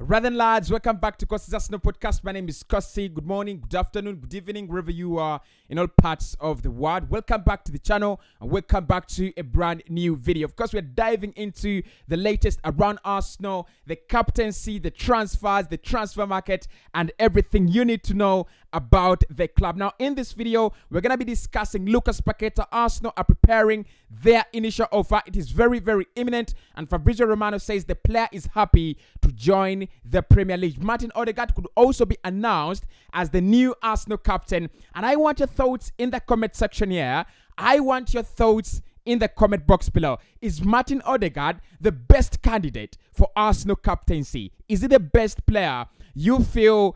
Rather than lads, welcome back to Cossy's Arsenal podcast. My name is Cossy. Good morning, good afternoon, good evening, wherever you are in all parts of the world. Welcome back to the channel and welcome back to a brand new video. Of course, we're diving into the latest around Arsenal, the captaincy, the transfers, the transfer market, and everything you need to know about the club. Now, in this video, we're going to be discussing Lucas Paqueta. Arsenal are preparing their initial offer. It is very, very imminent, and Fabrizio Romano says the player is happy to join the Premier League. Martin Odegaard could also be announced as the new Arsenal captain, and I want your thoughts in the comment section here. I want your thoughts in the comment box below. Is Martin Odegaard the best candidate for Arsenal captaincy? Is he the best player you feel?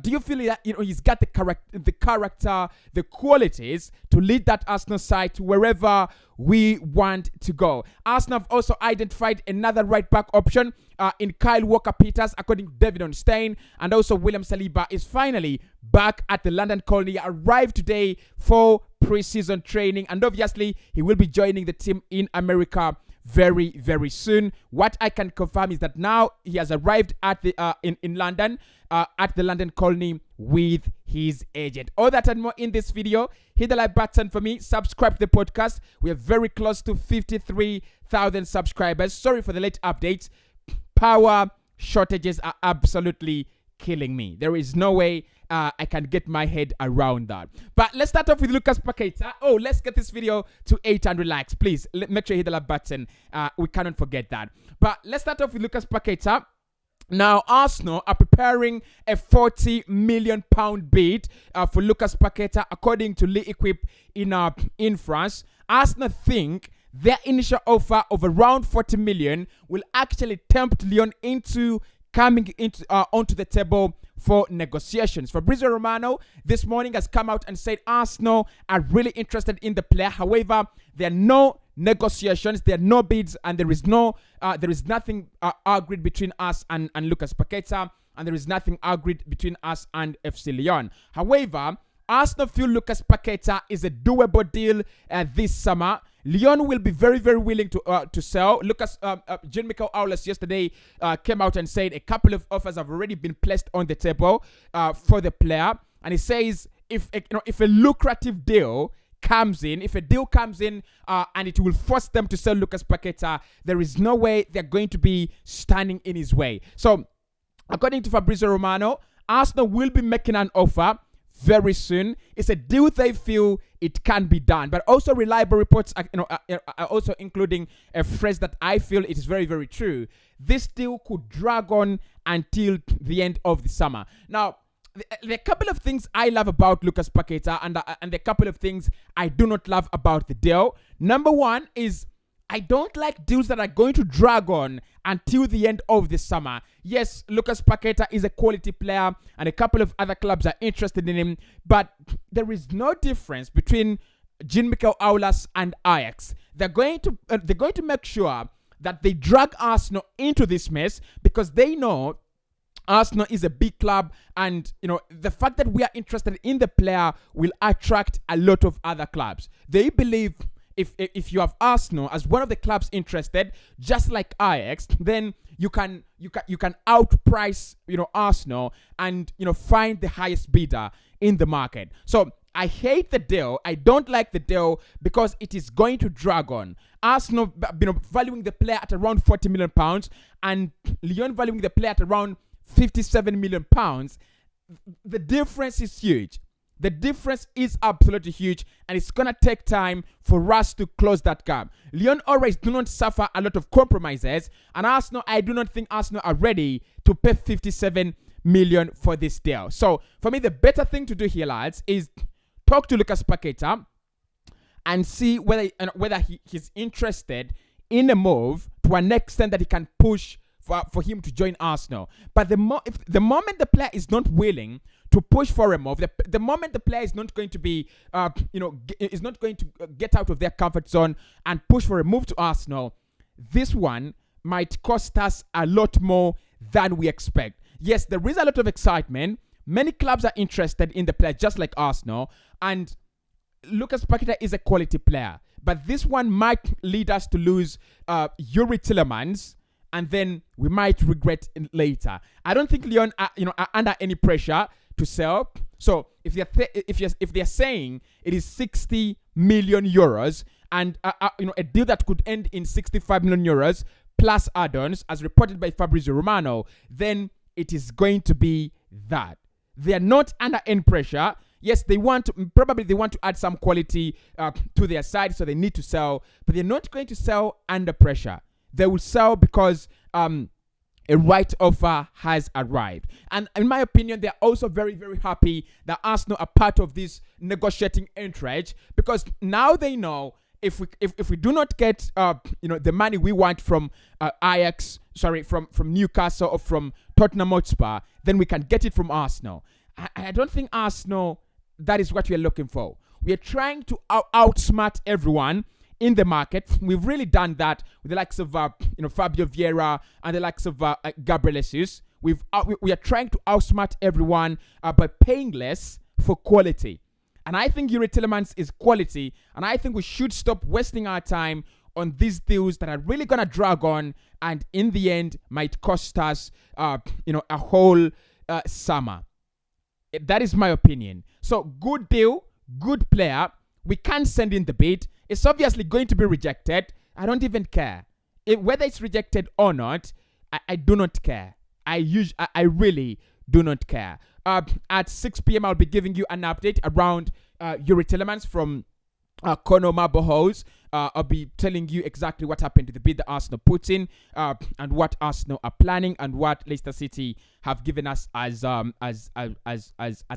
Do you feel that he's got the character, the qualities to lead that Arsenal side to wherever we want to go? Arsenal have also identified another right back option in Kyle Walker-Peters, according to David Ornstein, and also William Saliba is finally back at the London colony. He arrived today for pre-season training, and obviously he will be joining the team in America very, very soon. What I can confirm is that now he has arrived at the in London at the London colony with his agent. All that and more in this video. Hit the like button for me. Subscribe to the podcast. We are very close to 53,000 subscribers. Sorry for the late updates. Power shortages are absolutely killing me. There is no way I can get my head around that. But let's start off with Lucas Paqueta. Oh, let's get this video to 800 likes. Please, make sure you hit the like button. We cannot forget that. But let's start off with Lucas Paqueta. Now, Arsenal are preparing a £40 million bid for Lucas Paqueta, according to L'Equipe in France. Arsenal think their initial offer of around 40 million will actually tempt Lyon into coming into onto the table for negotiations. Fabrizio Romano this morning has come out and said Arsenal are really interested in the player. However, there are no negotiations, there are no bids, and there is nothing agreed between us and Lucas Paqueta, and there is nothing agreed between us and FC Lyon. However, Arsenal feel Lucas Paqueta is a doable deal this summer. Lyon will be very, very willing to sell. Lucas, Jean-Michel Aulas yesterday came out and said a couple of offers have already been placed on the table for the player, and he says if a lucrative deal comes in, and it will force them to sell Lucas Paqueta, there is no way they're going to be standing in his way. So, according to Fabrizio Romano, Arsenal will be making an offer very soon. It's a deal they feel it can be done, but also reliable reports are also including a phrase that I feel it is very, very true. This deal could drag on until the end of the summer. Now, there are a couple of things I love about Lucas Paqueta, and there are a couple of things I do not love about the deal. Number one is I don't like deals that are going to drag on until the end of the summer. Yes, Lucas Paqueta is a quality player, and a couple of other clubs are interested in him, but there is no difference between Jean-Michel Aulas and Ajax. They're going to make sure that they drag Arsenal into this mess because they know Arsenal is a big club, and the fact that we are interested in the player will attract a lot of other clubs. They believe if you have Arsenal as one of the clubs interested, just like Ajax, then you can outprice Arsenal and find the highest bidder in the market. So I hate the deal. I don't like the deal because it is going to drag on. Arsenal valuing the player at around £40 million and Lyon valuing the player at around £57 million. The difference is huge. The difference is absolutely huge, and it's going to take time for us to close that gap. Lyon always do not suffer a lot of compromises, and Arsenal, I do not think Arsenal are ready to pay 57 million for this deal. So, for me, the better thing to do here, lads, is talk to Lucas Paqueta and see whether he's interested in a move to an extent that he can push for him to join Arsenal. But the moment the player is not willing to push for a move, the moment the player is not going to be, is not going to get out of their comfort zone and push for a move to Arsenal, this one might cost us a lot more than we expect. Yes, there is a lot of excitement. Many clubs are interested in the player, just like Arsenal, and Lucas Paqueta is a quality player. But this one might lead us to lose Yuri Tillemans and then we might regret it later. I don't think Lyon are under any pressure to sell. So if they're saying it is 60 million euros and a deal that could end in 65 million euros plus add-ons, as reported by Fabrizio Romano, then it is going to be that. They are not under any pressure. Yes, they want to add some quality to their side, so they need to sell, but they're not going to sell under pressure. They will sell because a right offer has arrived. And in my opinion, they're also very, very happy that Arsenal are part of this negotiating entourage, because now they know if we do not get the money we want from from Newcastle or from Tottenham Hotspur, then we can get it from Arsenal. I don't think Arsenal, that is what we are looking for. We are trying to outsmart everyone in the market. We've really done that with the likes of Fabio Vieira and the likes of Gabriel Jesus. We are trying to outsmart everyone by paying less for quality. And I think Yuri Tillemans is quality, and I think we should stop wasting our time on these deals that are really gonna drag on, and in the end might cost us a whole summer. That is my opinion. So good deal, good player. We can send in the bid. It's obviously going to be rejected. I don't even care. Whether it's rejected or not, I do not care. I really do not care. At 6 p.m., I'll be giving you an update around Yuri Tillemans from Conor Mabohos. I'll be telling you exactly what happened to the bid that Arsenal put in, and what Arsenal are planning, and what Leicester City have given us as a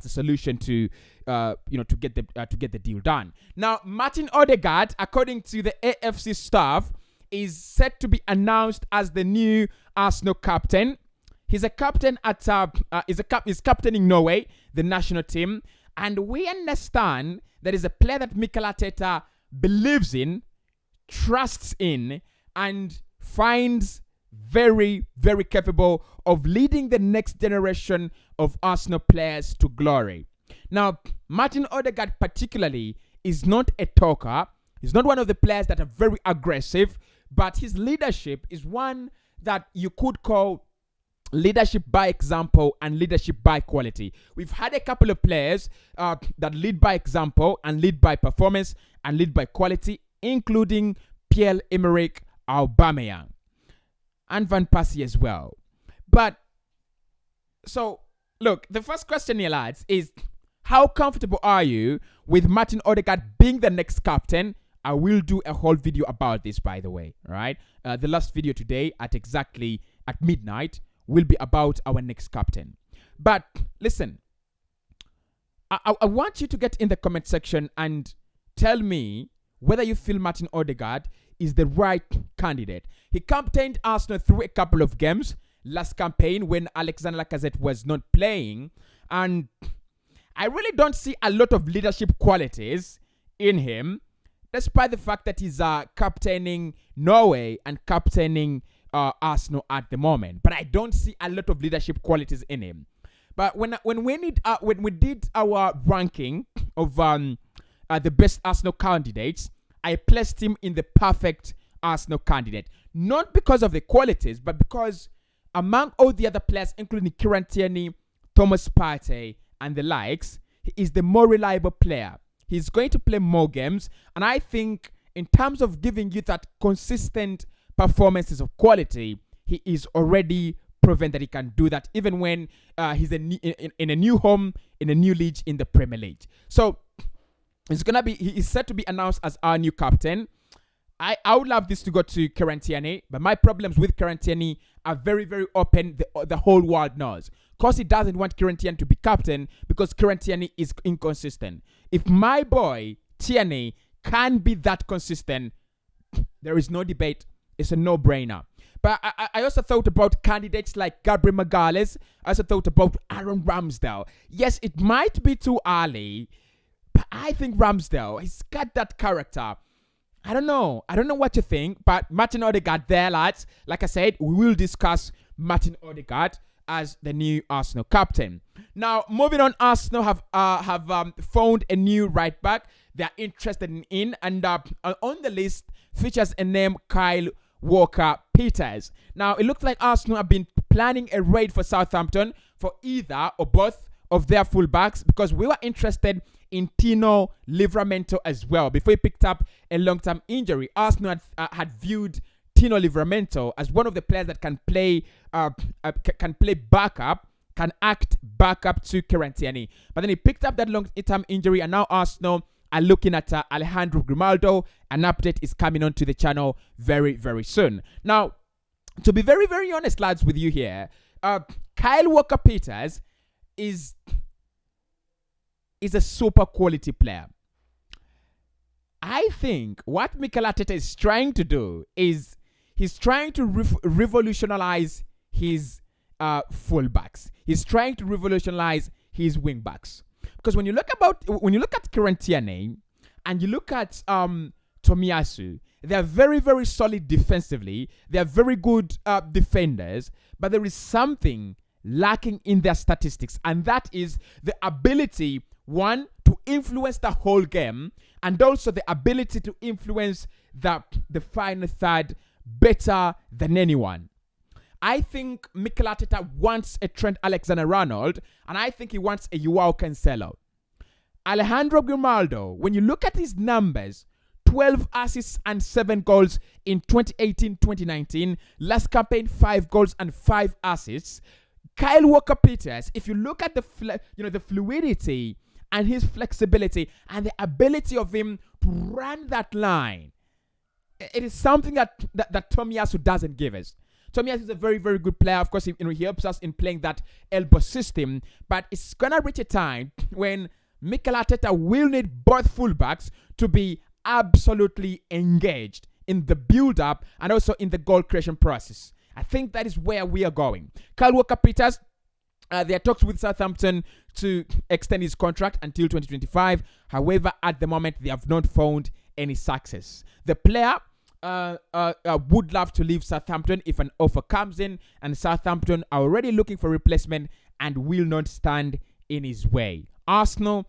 solution to get the deal done. Now, Martin Odegaard, according to the AFC staff, is set to be announced as the new Arsenal captain. He's a captain he's captaining Norway, the national team, and we understand that is a player that Mikel Arteta believes in, trusts in, and finds very, very capable of leading the next generation of Arsenal players to glory. Now, Martin Odegaard particularly is not a talker. He's not one of the players that are very aggressive, but his leadership is one that you could call leadership by example and leadership by quality. We've had a couple of players that lead by example and lead by performance and lead by quality, including Pierre-Emerick Aubameyang and Van Persie as well. But, so, look, the first question here, lads, is how comfortable are you with Martin Odegaard being the next captain? I will do a whole video about this, by the way, all right? The last video today at midnight will be about our next captain. But listen, I want you to get in the comment section and tell me whether you feel Martin Odegaard is the right candidate. He captained Arsenal through a couple of games last campaign when Alexander Lacazette was not playing, and I really don't see a lot of leadership qualities in him, despite the fact that he's captaining Norway and captaining Arsenal at the moment. But I don't see a lot of leadership qualities in him. But when we did our ranking of the best Arsenal candidates, I placed him in the perfect Arsenal candidate. Not because of the qualities, but because among all the other players, including Kieran Tierney, Thomas Partey, and the likes, he is the more reliable player. He's going to play more games, and I think in terms of giving you that consistent performances of quality, he is already proven that he can do that, even when he's in a new home, in a new league in the Premier League. So he is set to be announced as our new captain. I would love this to go to Kieran Tierney, but my problems with Kieran Tierney are very, very open. The whole world knows. Cossy doesn't want Kieran Tierney to be captain because Kieran Tierney is inconsistent. If my boy Tierney can be that consistent, there is no debate. It's a no-brainer. But I also thought about candidates like Gabriel Magalhaes. I also thought about Aaron Ramsdale. Yes, it might be too early, but I think Ramsdale, he's got that character. I don't know what you think, but Martin Odegaard there, lads. Like I said, we will discuss Martin Odegaard as the new Arsenal captain. Now, moving on, Arsenal have found a new right back they're interested in, and on the list features a name, Kyle Walker-Peters. Peters. Now, it looks like Arsenal have been planning a raid for Southampton for either or both of their fullbacks, because we were interested in Tino Livramento as well. Before he picked up a long-term injury, Arsenal had viewed Tino Livramento as one of the players that can play backup, can act backup to Kieran Tierney. But then he picked up that long-term injury, and now Arsenal are looking at Alejandro Grimaldo. An update is coming onto the channel very, very soon. Now, to be very, very honest, lads, with you here, Kyle Walker-Peters is a super quality player. I think what Mikel Arteta is trying to do is he's trying to revolutionize his fullbacks. He's trying to revolutionize his wingbacks. Because when you look at Kieran Tierney and you look at Tomiyasu, they're very, very solid defensively. They're very good defenders, but there is something lacking in their statistics, and that is the ability, one, to influence the whole game, and also the ability to influence the final third better than anyone. I think Mikel Arteta wants a Trent Alexander-Arnold, and I think he wants a Joao Cancelo. Alejandro Grimaldo, when you look at his numbers, 12 assists and 7 goals in 2018-2019. Last campaign, 5 goals and 5 assists. Kyle Walker-Peters, if you look at the fluidity and his flexibility and the ability of him to run that line, it is something that Tomiyasu doesn't give us. Tomiyasu is a very, very good player. Of course, he helps us in playing that elbow system, but it's going to reach a time when Mikel Arteta will need both fullbacks to be absolutely engaged in the build-up and also in the goal creation process. I think that is where we are going. Kyle Walker-Peters, there are talks with Southampton to extend his contract until 2025. However, at the moment, they have not found any success. The player would love to leave Southampton if an offer comes in, and Southampton are already looking for replacement and will not stand in his way. Arsenal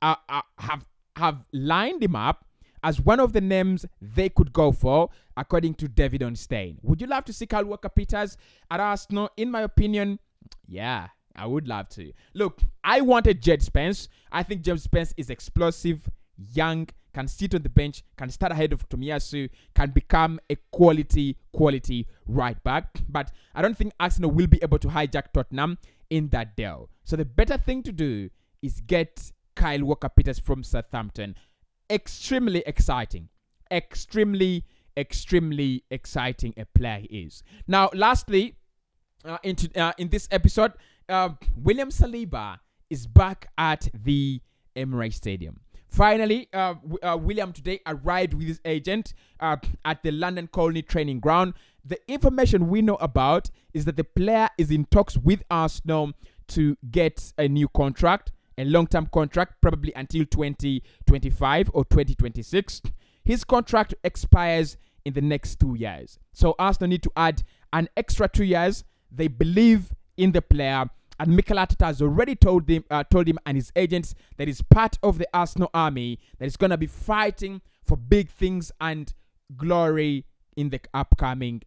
have lined him up as one of the names they could go for, according to David Onstein. Would you love to see Kyle Walker-Peters at Arsenal? In my opinion, yeah, I would love to. Look, I wanted Jed Spence. I think Jed Spence is explosive, young, can sit on the bench, can start ahead of Tomiyasu, can become a quality right back. But I don't think Arsenal will be able to hijack Tottenham in that deal. So the better thing to do is get Kyle Walker-Peters from Southampton. Extremely exciting a player he is. Now, lastly, in this episode, William Saliba is back at the Emirates Stadium. Finally, William today arrived with his agent at the London Colney training ground. The information we know about is that the player is in talks with Arsenal to get a new contract, a long-term contract, probably until 2025 or 2026. His contract expires in the next 2 years. So Arsenal need to add an extra 2 years. They believe in the player, and Mikel Arteta has already told him and his agents that he's part of the Arsenal army that is going to be fighting for big things and glory in the upcoming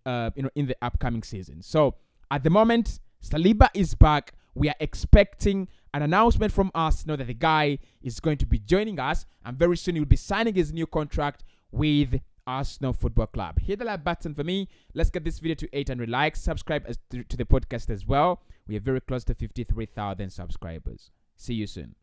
season. So at the moment, Saliba is back. We are expecting an announcement from Arsenal that the guy is going to be joining us, and very soon he will be signing his new contract with Arsenal Football Club. Hit the like button for me. Let's get this video to 800 likes. Subscribe to the podcast as well. We are very close to 53,000 subscribers. See you soon.